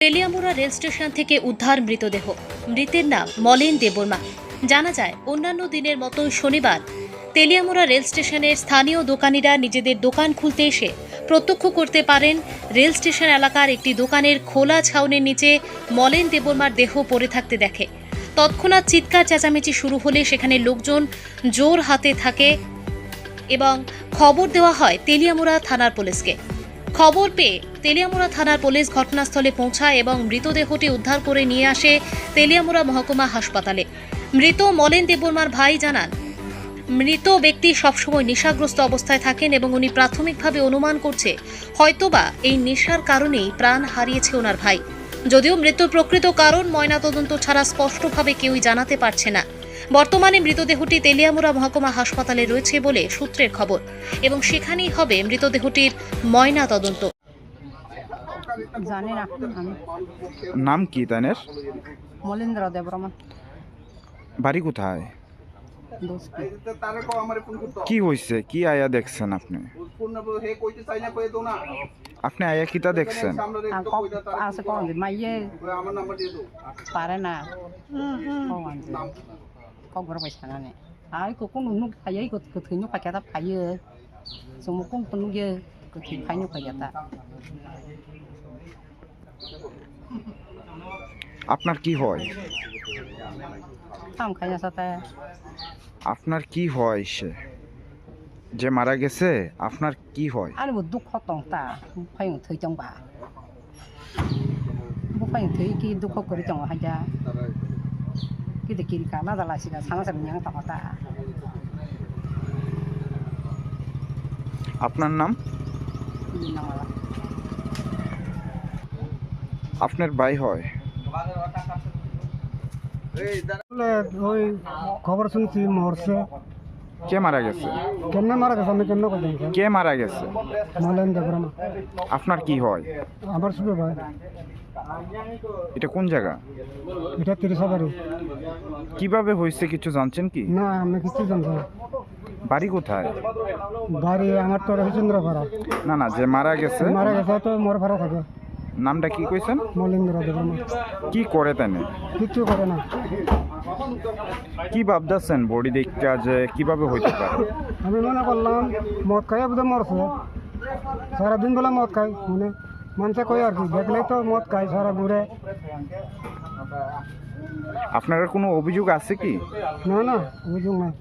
Teliamura rail station থেকে উদ্ধার মৃতদেহ। মৃতের নাম মলেন দেববর্মা। জানা যায়, অন্যান্য দিনের মতো শনিবার তেলিয়ামুড়া রেল স্টেশনের স্থানীয় দোকানিরা নিজেদের দোকান খুলতে এসে প্রত্যক্ষ করতে পারেন রেল স্টেশন এলাকার একটি দোকানের খোলা ছাউনির নিচে মলেন দেববর্মার দেহ পড়ে থাকতে দেখে। তৎক্ষণাৎ চিৎকার চেঁচামেচি শুরু হলে সেখানে লোকজন জোর হাতে থাকে এবং খবর দেওয়া হয় তেলিয়ামুড়া থানার পুলিশকে। খবর পেয়ে তেলিয়ামুড়া থানার পুলিশ ঘটনাস্থলে পৌঁছায় এবং মৃতদেহটি উদ্ধার করে নিয়ে আসে তেলিয়ামুড়া মহকুমা হাসপাতালে। মৃত মলেন দেববর্মার ভাই জানান, মৃত ব্যক্তি সবসময় নেশাগ্রস্ত অবস্থায় থাকেন এবং উনি প্রাথমিকভাবে অনুমান করছে হয়তোবা এই নেশার কারণেই প্রাণ হারিয়েছে ওনার ভাই। যদিও মৃত্যুর প্রকৃত কারণ ময়নাতদন্ত ছাড়া স্পষ্টভাবে কেউই জানাতে পারছে না। বর্তমানে মৃতদেহটি তেলিয়ামুড়া মহকুমা হাসপাতালে রয়েছে বলে সূত্রের খবর এবং সেখানেই হবে মৃতদেহটির ময়নাতদন্ত। জানি না আমি। নাম কি তানের? মলেন্দ্র দেববর্মা। বাড়ি কোথায়? দোস্তি। কি হয়েছে? কি আয়া দেখছেন আপনি? আপনি আয়া কিতা দেখছেন? আছে কোন মাইয়ে পারে না খবর পাইছে না নে আই কোন নুক ফাইয়ে কতনো পাকেটা ফাইয়ে সমকন কোন গে কতি ফাইনো ফাইয়াটা। আপনার কি হয়? কাম খাইয়া সাথে আপনার কি হয়? সে যে মারা গেছে আপনার কি হয়? আরে দুঃখ তংতা ফাইন থই চংবা বু ফাইন থই কি দুঃখ করে চং হাইয়া কি দেখি কানা দালাসিরা সানা সানা নিয়া তাপাতা। আপনার নাম? আপনার ভাই হয়? ওই খবর শুনছি মরছে। কে মারা গেছে? কেমনে মারা গেছে আমি কেমনে বলছি? কে মারা গেছে? মলেন দেববর্মা। আপনার কি হয়? আমার শুধু ভাই। এটা কোন জায়গা? এটা 30 বাড়ি। কিভাবে হয়েছে কিছু জানছেন কি? না আমি কিছু জানছি না। বাড়ি কোথায়? বাড়ি আমার তো রহিচন্দ্র ভাড়া। না না, যে মারা গেছে মারা গেছে তো মোর ভাড়া থাকে। নামটা কি কইছেন? মলেন্দ্র দেববর্মা। কি করে তানে? কিচ্ছু করে না। কি ভাবতেছেন বডি দেখা যে কিভাবে হইতে পারে? আমি মনে করলাম মদ খাই বোধহয় মরছে। সারাদিন বেলা মদ খাই মানে মানুষে কই আর কি দেখলেই তো মদ খাই সারা ঘুরে। আপনার কোনো অভিযোগ আছে কি? না না অভিযোগ নাই।